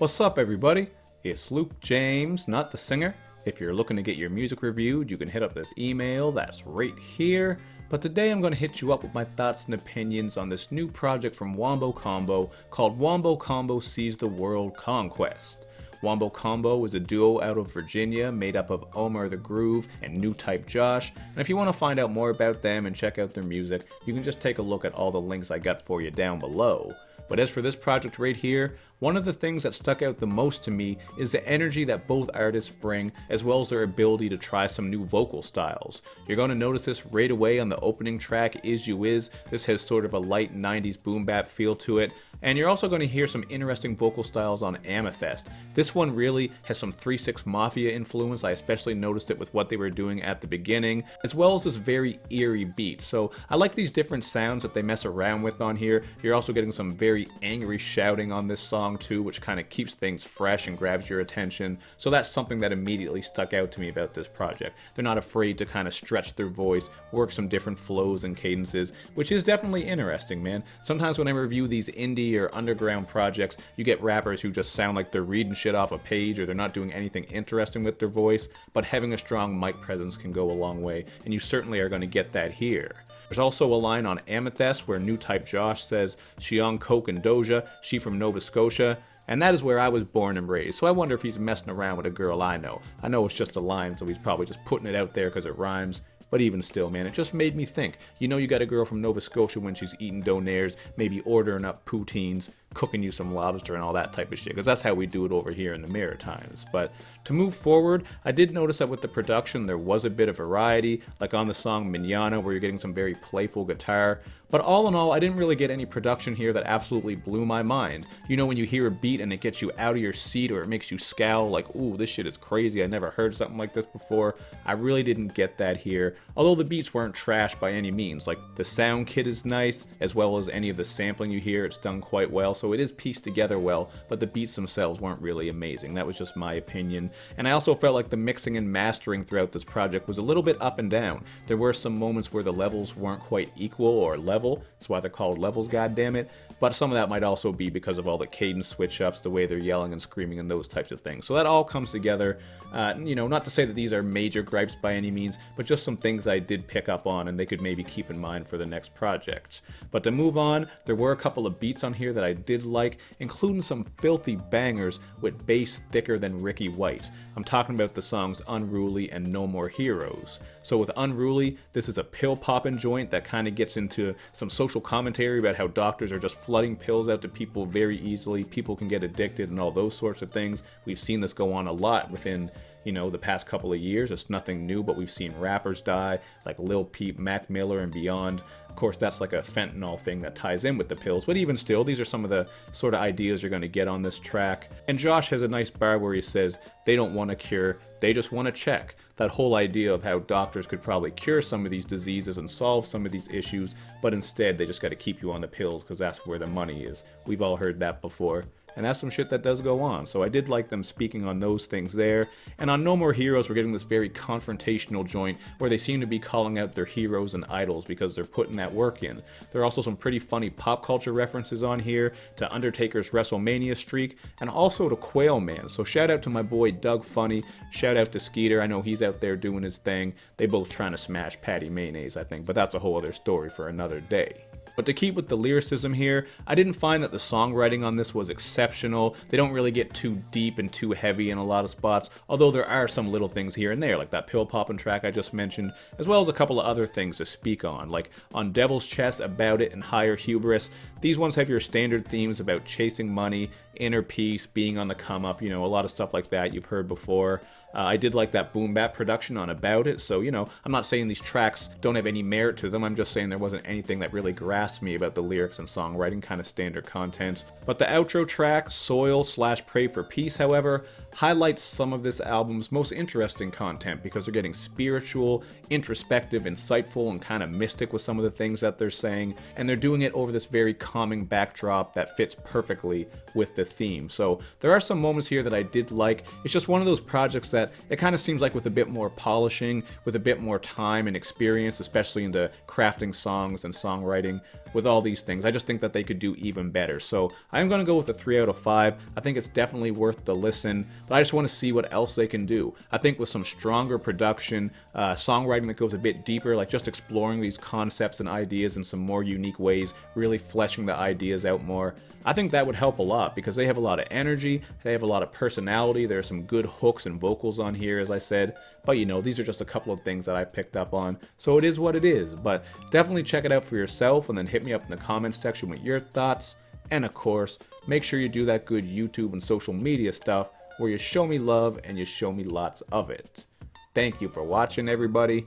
What's up, everybody? It's Luke James, not the singer. If you're looking to get your music reviewed, you can hit up this email that's right here. But today I'm going to hit you up with my thoughts and opinions on this new project from Wombo called Wombo Sees the World Conquest. Wombo is a duo out of Virginia made up of Omar the Groove and New Type Josh, and if you want to find out more about them and check out their music, you can just take a look at all the links I got for you down below. But as for this project right here, one of the things that stuck out the most to me is the energy that both artists bring, as well as their ability to try some new vocal styles. You're going to notice this right away on the opening track, Is You Is. This has sort of a light 90s boom bap feel to it, and you're also going to hear some interesting vocal styles on Amethyst. This one really has some 3-6 Mafia influence. I especially noticed it with what they were doing at the beginning, as well as this very eerie beat. So I like these different sounds that they mess around with on here. You're also getting some very angry shouting on this song too, which kind of keeps things fresh and grabs your attention. So that's something that immediately stuck out to me about this project. They're not afraid to kind of stretch their voice, work some different flows and cadences, which is definitely interesting, man. Sometimes when I review these indie or underground projects, you get rappers who just sound like they're reading shit off a page or they're not doing anything interesting with their voice, but having a strong mic presence can go a long way, and you certainly are going to get that here. There's also a line on Amethyst where New Type Josh says, "She on coke and doja, she from Nova Scotia." And that is where I was born and raised, so I wonder if he's messing around with a girl I know. I know it's just a line, so he's probably just putting it out there because it rhymes. But even still, man, it just made me think. You know you got a girl from Nova Scotia when she's eating donaires, maybe ordering up poutines, cooking you some lobster and all that type of shit, because that's how we do it over here in the Maritimes. But to move forward, I did notice that with the production there was a bit of variety, like on the song Mignana, where you're getting some very playful guitar. But all in all, I didn't really get any production here that absolutely blew my mind. You know when you hear a beat and it gets you out of your seat or it makes you scowl like, ooh, this shit is crazy, I never heard something like this before. I really didn't get that here, although the beats weren't trash by any means. Like, the sound kit is nice, as well as any of the sampling you hear, it's done quite well, so it is pieced together well, but the beats themselves weren't really amazing. That was just my opinion. And I also felt like the mixing and mastering throughout this project was a little bit up and down. There were some moments where the levels weren't quite equal or level, that's why they're called levels, goddammit. But some of that might also be because of all the cadence switch-ups, the way they're yelling and screaming and those types of things. So that all comes together. Not to say that these are major gripes by any means, but just some things I did pick up on and they could maybe keep in mind for the next project. But to move on, there were a couple of beats on here that I did like, including some filthy bangers with bass thicker than Ricky White. I'm talking about the songs Unruly and No More Heroes. So with Unruly, this is a pill-popping joint that kind of gets into some social commentary about how doctors are just flooding pills out to people very easily. People can get addicted and all those sorts of things. We've seen this go on a lot within the past couple of years. It's nothing new, but we've seen rappers die, like Lil Peep, Mac Miller, and beyond. Of course, that's like a fentanyl thing that ties in with the pills, but even still, these are some of the sort of ideas you're going to get on this track. And Josh has a nice bar where he says, they don't want a cure, they just want to check. That whole idea of how doctors could probably cure some of these diseases and solve some of these issues, but instead they just got to keep you on the pills because that's where the money is. We've all heard that before. And that's some shit that does go on. So I did like them speaking on those things there. And on No More Heroes, we're getting this very confrontational joint where they seem to be calling out their heroes and idols because they're putting that work in. There are also some pretty funny pop culture references on here to Undertaker's WrestleMania streak and also to Quail Man. So shout out to my boy Doug Funny. Shout out to Skeeter. I know he's out there doing his thing. They both trying to smash Patty Mayonnaise, I think. But that's a whole other story for another day. But to keep with the lyricism here, I didn't find that the songwriting on this was exceptional. They don't really get too deep and too heavy in a lot of spots, although there are some little things here and there, like that pill poppin' track I just mentioned, as well as a couple of other things to speak on, like on Devil's Chest, About It, and Higher Hubris. These ones have your standard themes about chasing money, inner peace, being on the come up, a lot of stuff like that you've heard before. I did like that boom bap production on About It, so I'm not saying these tracks don't have any merit to them, I'm just saying there wasn't anything that really grasped me about the lyrics and songwriting, kind of standard content. But the outro track, Soil/Pray for Peace, however, highlights some of this album's most interesting content because they're getting spiritual, introspective, insightful, and kind of mystic with some of the things that they're saying, and they're doing it over this very calming backdrop that fits perfectly with the theme. So there are some moments here that I did like. It's just one of those projects that it kind of seems like with a bit more polishing, with a bit more time and experience, especially into crafting songs and songwriting, with all these things, I just think that they could do even better. So I'm going to go with a 3 out of 5. I think it's definitely worth the listen, but I just want to see what else they can do. I think with some stronger production, songwriting that goes a bit deeper, like just exploring these concepts and ideas in some more unique ways, really fleshing the ideas out more, I think that would help a lot because they have a lot of energy, they have a lot of personality, there are some good hooks and vocals on here, as I said, but you know, these are just a couple of things that I picked up on, so it is what it is. But definitely check it out for yourself and then hit me up in the comments section with your thoughts. And of course, make sure you do that good YouTube and social media stuff where you show me love and you show me lots of it. Thank you for watching, everybody.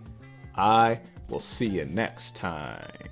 I will see you next time.